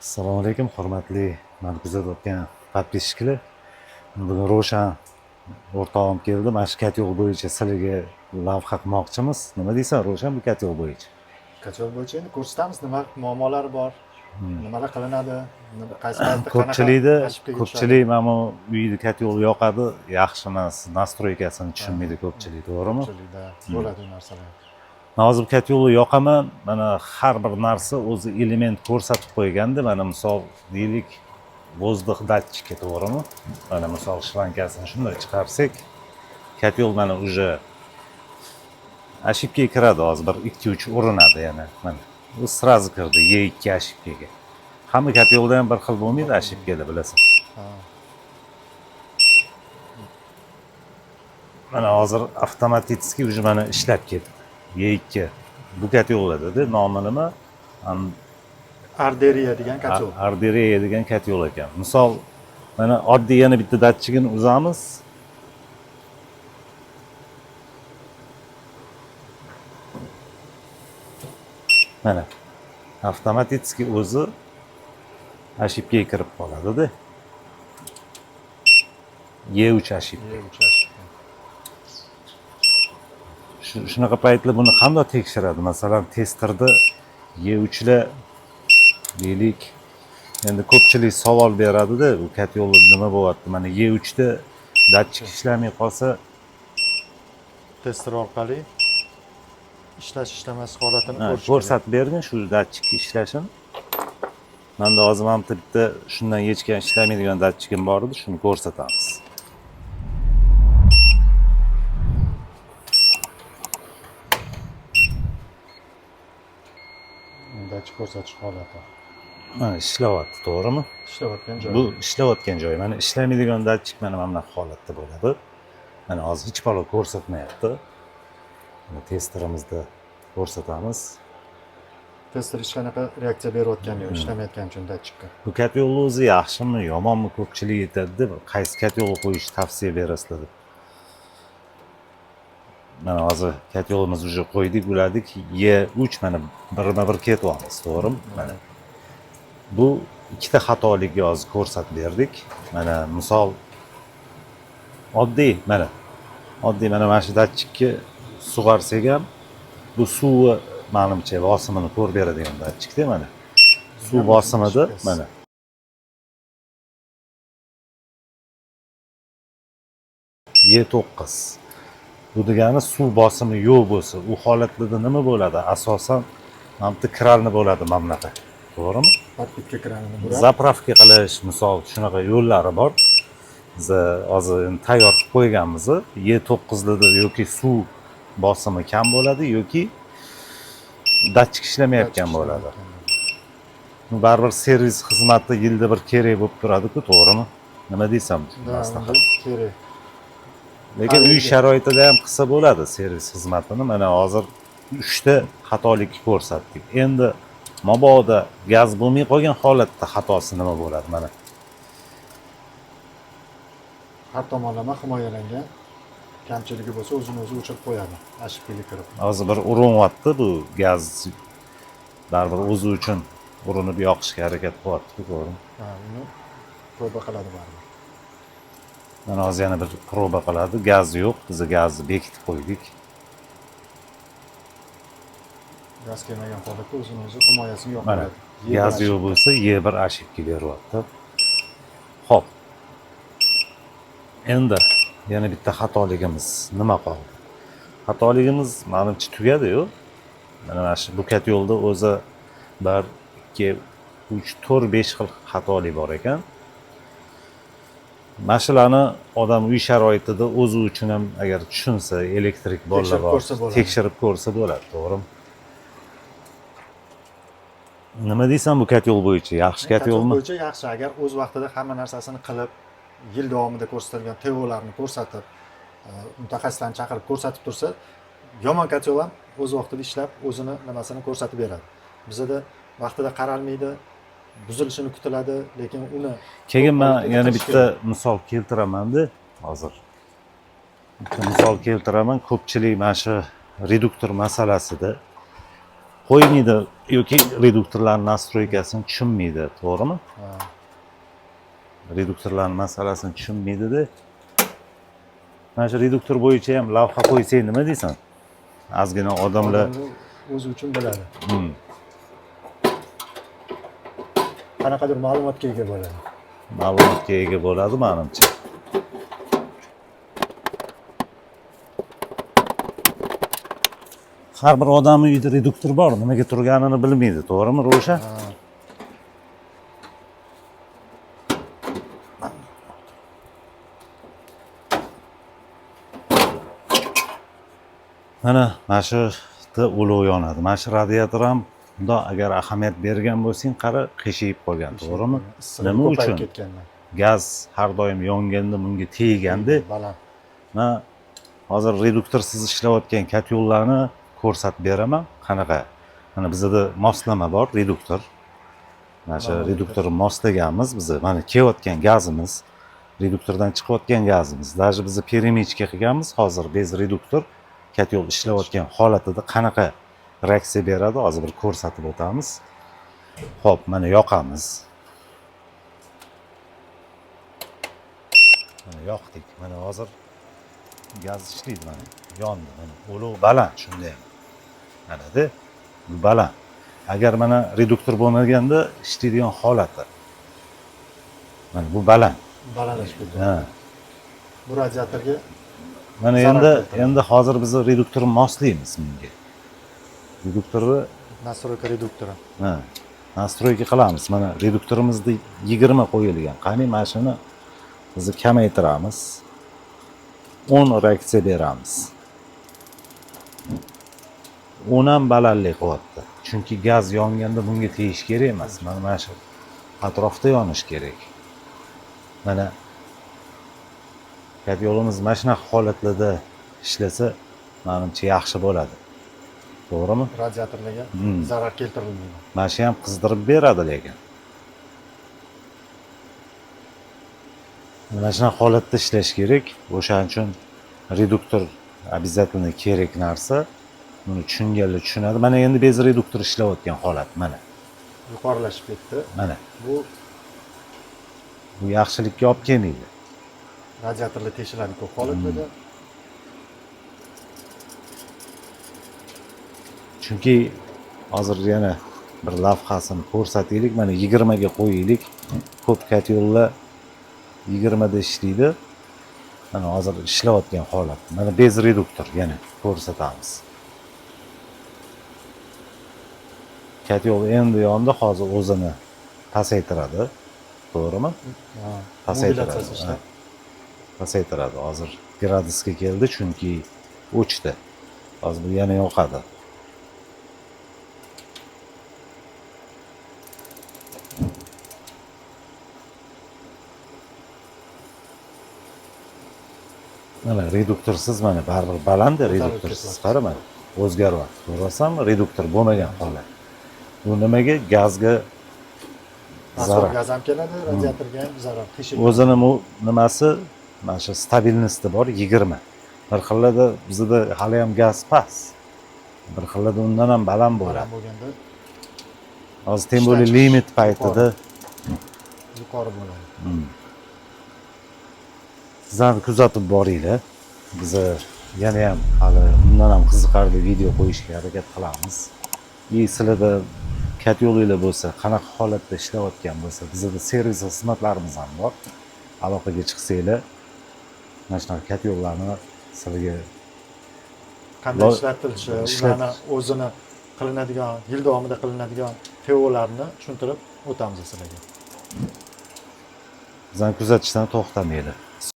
Assalomu alaykum, hurmatli meni kuzatayotgan подписчиклар. Bugun Ravshan o'rtog'im keldi. Mana shu katyol bo'yicha sizlarga lavha qilmoqchimiz. Nima deysan, Ravshan, bu katyol bo'yicha? Katyol bo'yicha endi ko'rsatamiz, nima muammolari bor, nimalar qilinadi, qaysi paytda Ko'pchilik mana bu uyni katyol yoqadi, yaxshi emas, nastroykasini tushunmaydi ko'pchilik, to'g'rimi? Ko'pchilikda bo'ladi bu narsalar. Hozir katyolni yoqaman. Mana har bir narsa o'zi element ko'rsatib qo'yganda, mana misol deylik, vozdux datchiki, to'g'rimi? Mana misol shrankasini shunday chiqarsak, katyol mana уже ошибка kiradi, hozir bir 2-3 urinadi yana. Mana u сразу kirdi E2 ошибкаga. Hamma katyolda ham bir xil bo'lmaydi ошибкаlar, bilasan. Mana hozir avtomatik уже mana ishlab ketdi. E2 bu katyollarda nomi nima? Arderiya degan katyol. Arderiya degan katyol ekan. Misol mana oddiy yana bitta datchigini uzamiz. Mana avtomatik o'zi ошибкаga kirib qoladi-da. E3 ошибка. Shunaqa paytlar buni qanday tekshiradi? Masalan, testerda E3lar deylik, endi ko'pchilik savol beradi-da, bu katyolda nima bo'lyapti? Mana E3da datchik ishlamay qolsa, Tester orqali ishlash holatini ko'rsatib bergan shu datchik ishlashini. Menda hozir ham bitta shundan hechkan ishlamaydigan datchikim bor edi, shuni ko'rsatamiz. datchik ko'rsatish holati. Mana ishlayapti, to'g'rimi? Ishlayotgan joy. Bu ishlayotgan joy. Mana ishlamaydigan datchik mana bunaqa holatda bo'ladi. Mana hozir hech balo ko'rsatmayapti. Mana testerimizda ko'rsatamiz. Tester hech qanaqa reaksiya berayotgani yo'q, ishlamayotgani uchun datchikka. Bu katyolni o'zi yaxshimi, yomonmi ko'pchilik aytadi-da, qaysi katyolni qo'yishni tavsiya berasizlar deb. Mana hozir katyolimiz уже qo'ydik, uladik. E3 mana birma-bir ketyapmiz, to'g'rimi? Mana bu ikkita xatolikni hozir ko'rsatib berdik. Mana misol oddiy mana mana shu datchikka sug'arsak ham bu suvni menimcha bosimini ko'rib beradigan datchikda mana. Suv bosimida mana E9. Bu degani suv bosimi yo'q bo'lsa, u holatlarda nima bo'ladi? Asosan mana bu kranni bo'ladi mana bunaqa. To'g'rimi? Podpitga kranini bo'ladi. Zapravka qilish, misol shunaqa yo'llari bor. Biz hozir tayyor qilib qo'yganmiz. E9larda yoki suv bosimi kam bo'ladi yoki datchik ishlamayotgan bo'ladi. Baribir servis xizmati yilda bir kerak bo'lib turadi-ku, to'g'rimi? Nima deysam, maslahat. Kerak. Lekin uy sharoitida ham qilsa bo'ladi servis xizmatini. Mana hozir 3 ta xatolikni ko'rsatdik. Endi mabodo gaz bo'lmay qolgan holatda xatosi nima bo'ladi? Mana Har tomonlama himoyalangan. Kamchiligi bo'lsa o'zini o'zi o'chirib qo'yadi, ошибкаga kirib. hozir bir urinyapti, bu gaz baribir o'zi uchun urinib yoqishga harakat qilyapti, to'g'rimi? Ha, uni proba qiladi baribir. Mana hozir yana bir proba qiladi. Gaz yo'q, biz gazni bekitib qo'ydik. Gaz kelmagan holatda o'zini o'zi himoyasini Mana yo'qotadi. gaz yo'q bo'lsa, E1 ошибка beryapti. Xo'p. Endi yana bitta xatoligimiz nima qoldi? Xatoligimiz menimcha tugadi-yu. Mana shu bu katyolda o'zi 1 2 3 4 5 xil xatolik bor ekan. Mashinani odam uy sharoitida o'zi uchun ham agar tushunsa, elektrik bolalar bor, tekshirib ko'rsa bo'ladi, to'g'rimi? Nima deysan bu katyol bo'yicha? Yaxshi katyolmi? Katyol bo'yicha yaxshi, agar o'z vaqtida hamma narsasini qilib, yil davomida ko'rsatilgan TO'larni ko'rsatib, mutaxassislarni chaqirib ko'rsatib tursa, yomon katyol ham o'z vaqtida ishlab, o'zini nimasini ko'rsatib beradi. Bizda vaqtida qaralmaydi, buzilishini kutiladi, lekin uni keyin men yana bitta misol keltiraman-da, hozir. Bitta misol keltiraman. Ko'pchilik mana shu reduktor masalasida qo'ymaydi yoki reduktorlarning nastroykasini tushunmaydi, to'g'rimi? Ha. Reduktorlarning masalasini tushunmaydi-da. Mana shu reduktor bo'yicha ham lavha qo'ysang nima deysan? Ozgina odamlar Odamlar o'zi uchun biladi. Hmm. Qanaqadir ma'lumotga ega bo'ladi. ma'lumotga ega bo'ladi menimcha. Har bir odamning uyida reduktor bor, nimaga turganini bilmaydi, to'g'rimi, Ro'sha? Ha. Mana shu yerda olov yonadi. Mana shu radiator ham bundoq agar ahamiyat bergan bo'lsang, qara qiyshayib qolgan, to'g'rimi? Issig'ini Nima ko'payib uchun? ketgandan. Gaz har doim yonganda bunga teganda, Baland. men hozir reduktorsiz ishlayotgan katyollarni ko'rsatib beraman. Qanaqa? Mana bizda moslama bor, reduktor. Mana shu reduktorni moslaganmiz biz. Mana kelayotgan gazimiz, reduktordan chiqayotgan gazimiz. Даже biz peremichka qilganmiz hozir bez reduktor katyol ishlayotgan holatida qanaqa reaksiya beradi, hozir bir ko'rsatib o'tamiz. Xo'p, mana yoqamiz. Mana yoqdik. Mana hozir gaz ishlaydi, mana yondi. Mana olov baland shunday. Mana-da, bu baland. Agar mana reduktor bo'lmaganda ishlaydigan holati. Mana bu baland. Balandlashib ketdi. Ha. Bu radiatorga Mana zarar keltiradi. endi hozir biz reduktorni moslaymiz bunga. Reduktorni nastroyka reduktori. ha, nastroyka qilamiz. Mana reduktorimizda 20 qo'yilgan. Qani mana shuni biz kamaytiramiz. 10 reaksiya beramiz. 10 ham balandlik qilyapti. Chunki gaz yonganda bunga tegish kerak emas. Mana shu atrofda yonish kerak. Mana yo'limiz mana shunaqa holatlarda ishlasa, menimcha yaxshi bo'ladi. To'g'rimi? Radiatorlarga zarar keltirilmaydi. Mana shu ham qizdirib beradi lekin. Mana shunaqa holatda ishlash kerak. O'shaning uchun reduktor обязательно kerak narsa. Buni tushunganlar tushunadi. Mana endi bez reduktor ishlayotgan holat mana. Yuqorilashib ketdi. Mana Bu yaxshilikka olib kelmaydi. radiatorlar teshiladi ko'p holatlarda. Chunki hozir yana bir lavhasini ko'rsataylik. Mana 20 ga qo'yaylik. Ko'p katyollar 20 da ishlaydi. Mana hozir ishlayotgan holat. Mana bez reduktor yana ko'rsatamiz. Katyol endi yondi, hozir o'zini pasaytiradi. To'g'rimi? Ha. Pasaytiradi. Modulatsiyasi ishlab. Pasaytiradi. Hozir gradusga keldi chunki o'chdi. Hozir bu yana yoqadi. Mana reduktorsiz mana baribir balandda reduktorsiz qara mana o'zgaryapti. Ko'rasanmi? Reduktor bo'lmagan holat. Bu nimaga? Gazga zarar. Gaz ham keladi, radiatorga ham zarar. Teshik. O'zini nimasi mana shu stabilnosti bor 20. Bir xillada bizda hali ham gaz past. Bir xillada undan ham baland bo'ladi. Baland bo'lganda Hozir tem bo'li limit paytida yuqori bo'ladi. sizlarni kuzatib boringlar. Biz yana ham hali bundan ham qiziqarli video qo'yishga harakat qilamiz. Sizlarda katyolinglar bo'lsa, qanaqa holatda ishlayotgan bo'lsa, bizda servis xizmatlarimiz ham bor. Aloqaga chiqsanglar, mana shunaqa katyollarni sizlarga Qanday ishlatilishi, ularni o'zini qilinadigan, yil davomida qilinadigan teoriyalarni tushuntirib o'tamiz sizlarga. bizani kuzatishdan to'xtamaydi.